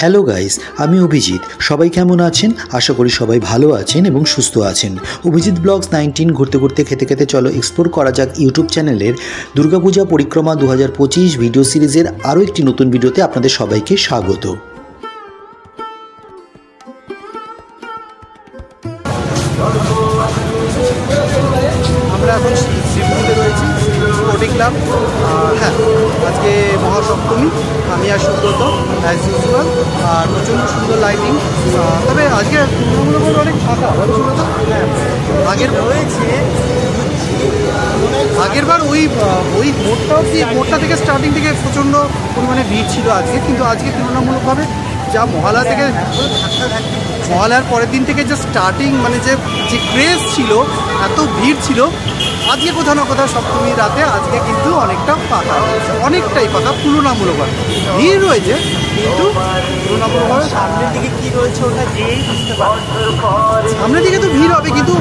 Hello guys, আমি অভিজিৎ। সবাই কেমন আছেন? আশা করি সবাই ভালো আছেন এবং সুস্থ আছেন। অভিজিৎ ব্লগস 19 ঘুরতে ঘুরতে খেতে খেতে চলো এক্সপ্লোর করা যাক ইউটিউব চ্যানেলের দুর্গাপূজা পরিক্রমা 2025 ভিডিও সিরিজের আরও একটি নতুন ভিডিওতে আপনাদের সবাইকে স্বাগত। আমরা এখন শ্রীভূমিতে রয়েছি, স্পোর্টিং ক্লাব। হ্যাঁ, আজকে মহাসপ্তমী, আমি আর সুব্রত অ্যাজ ইউজুয়াল, আর প্রচণ্ড সুন্দর লাইটিং। তবে আজকে তুলনামূলকভাবে অনেক ফাঁকা, সুব্রত। আগেরবার ওই মোড়টা থেকে স্টার্টিং থেকে প্রচণ্ড পরিমাণে ভিড় ছিল আজকে, কিন্তু আজকে তুলনামূলকভাবে যা মহালয়ার পরের দিন থেকে যে স্টার্টিং, মানে যে ক্রেজ ছিল, এত ভিড় ছিল। আজকে কোথাও না কোথাও সপ্তমীর রাতে আজকে কিন্তু অনেকটাই ফাঁকা তুলনামূলকভাবে। ভিড় রয়েছে কিন্তু তুলনামূলকভাবে সামনের দিকে কী রয়েছে ওটা যেই বুঝতে পারে। সামনের দিকে তো ভিড় হবে, কিন্তু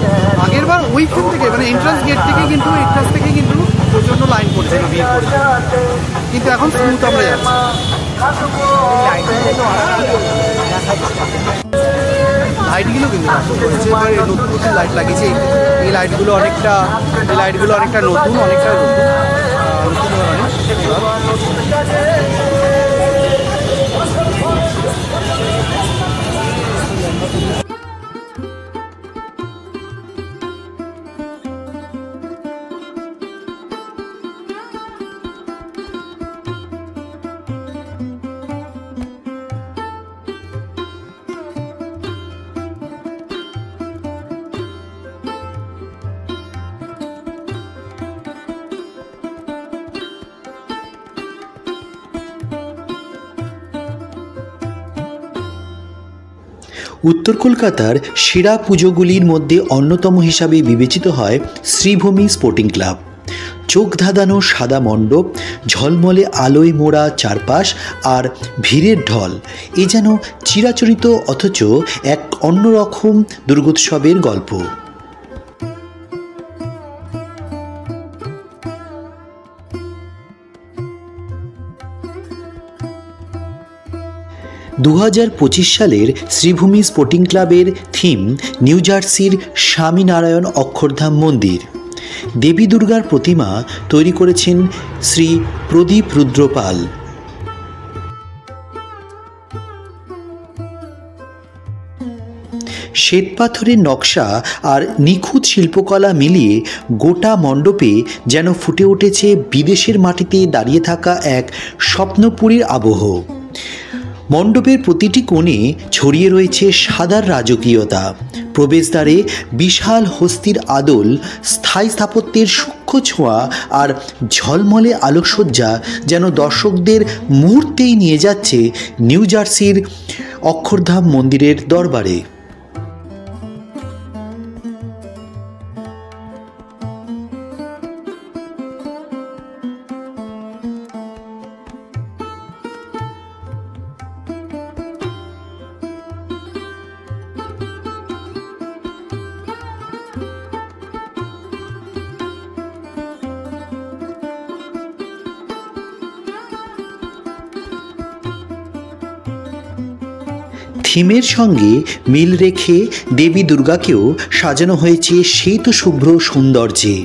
আগেরবার ওইখান থেকে মানে এন্ট্রান্স থেকে কিন্তু প্রচণ্ড লাইন পড়ছিল, ভিড় পড়েছে। কিন্তু এখন স্মুথ আমরা যাচ্ছি। লাইটগুলো কিন্তু নতুন নতুন লাইট লাগিয়েছে। এই লাইটগুলো অনেকটা নতুন, উত্তর কলকাতার সেরা পুজোগুলির মধ্যে অন্যতম হিসাবে বিবেচিত হয় শ্রীভূমি স্পোর্টিং ক্লাব। চোখ ধাঁধানো সাদা মণ্ডপ, ঝলমলে আলোয় মোড়া চারপাশ আর ভিড়ের ঢল, এ যেন চিরাচরিত অথচ এক অন্যরকম দুর্গোৎসবের গল্প। দু 2025 সালের শ্রীভূমি স্পোর্টিং ক্লাবের থিম নিউ জার্সির স্বামীনারায়ণ অক্ষরধাম মন্দির। দেবী দুর্গার প্রতিমা তৈরি করেছেন শ্রী প্রদীপ রুদ্রপাল। শ্বেতপাথরের নকশা আর নিখুঁত শিল্পকলা মিলিয়ে গোটা মণ্ডপে যেন ফুটে উঠেছে বিদেশের মাটিতে দাঁড়িয়ে থাকা এক স্বপ্নপুরীর আবহ। মণ্ডপের প্রতিটি কোণে ছড়িয়ে রয়েছে সাদার রাজকীয়তা। প্রবেশদ্বারে বিশাল হস্তির আদল, স্থায়ী স্থাপত্যের সূক্ষ্ম ছোঁয়া আর ঝলমলে আলোকসজ্জা যেন দর্শকদের মুহূর্তেই নিয়ে যাচ্ছে নিউ জার্সির অক্ষরধাম মন্দিরের দরবারে। থিমের সঙ্গে মিল রেখে দেবী দুর্গাকেও সাজানো হয়েছে শ্বেত শুভ্র সৌন্দর্যে।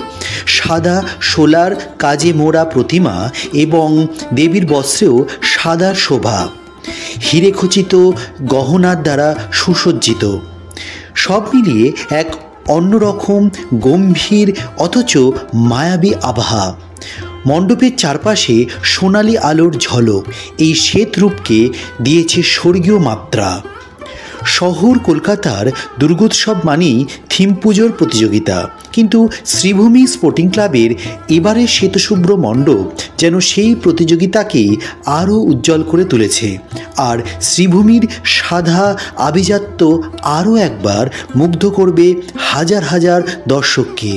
সাদা শোলার কাজে মোড়া প্রতিমা এবং দেবীর বস্ত্রেও সাদার শোভা, হিরে খচিত গহনার দ্বারা সুসজ্জিত। সব মিলিয়ে এক অন্যরকম গম্ভীর অথচ মায়াবী আভা। মণ্ডপের চারপাশে সোনালি আলোর ঝলক এই শ্বেত রূপকে দিয়েছে স্বর্গীয় মাত্রা। শহর কলকাতার দুর্গোৎসব মানেই থিম পুজোর প্রতিযোগিতা, কিন্তু শ্রীভূমি স্পোর্টিং ক্লাবের এবারের শ্বেতশুভ্র মণ্ডপ যেন সেই প্রতিযোগিতাকেই আরও উজ্জ্বল করে তুলেছে। আর শ্রীভূমির সাদা আভিজাত্য আরও একবার মুগ্ধ করবে হাজার হাজার দর্শককে।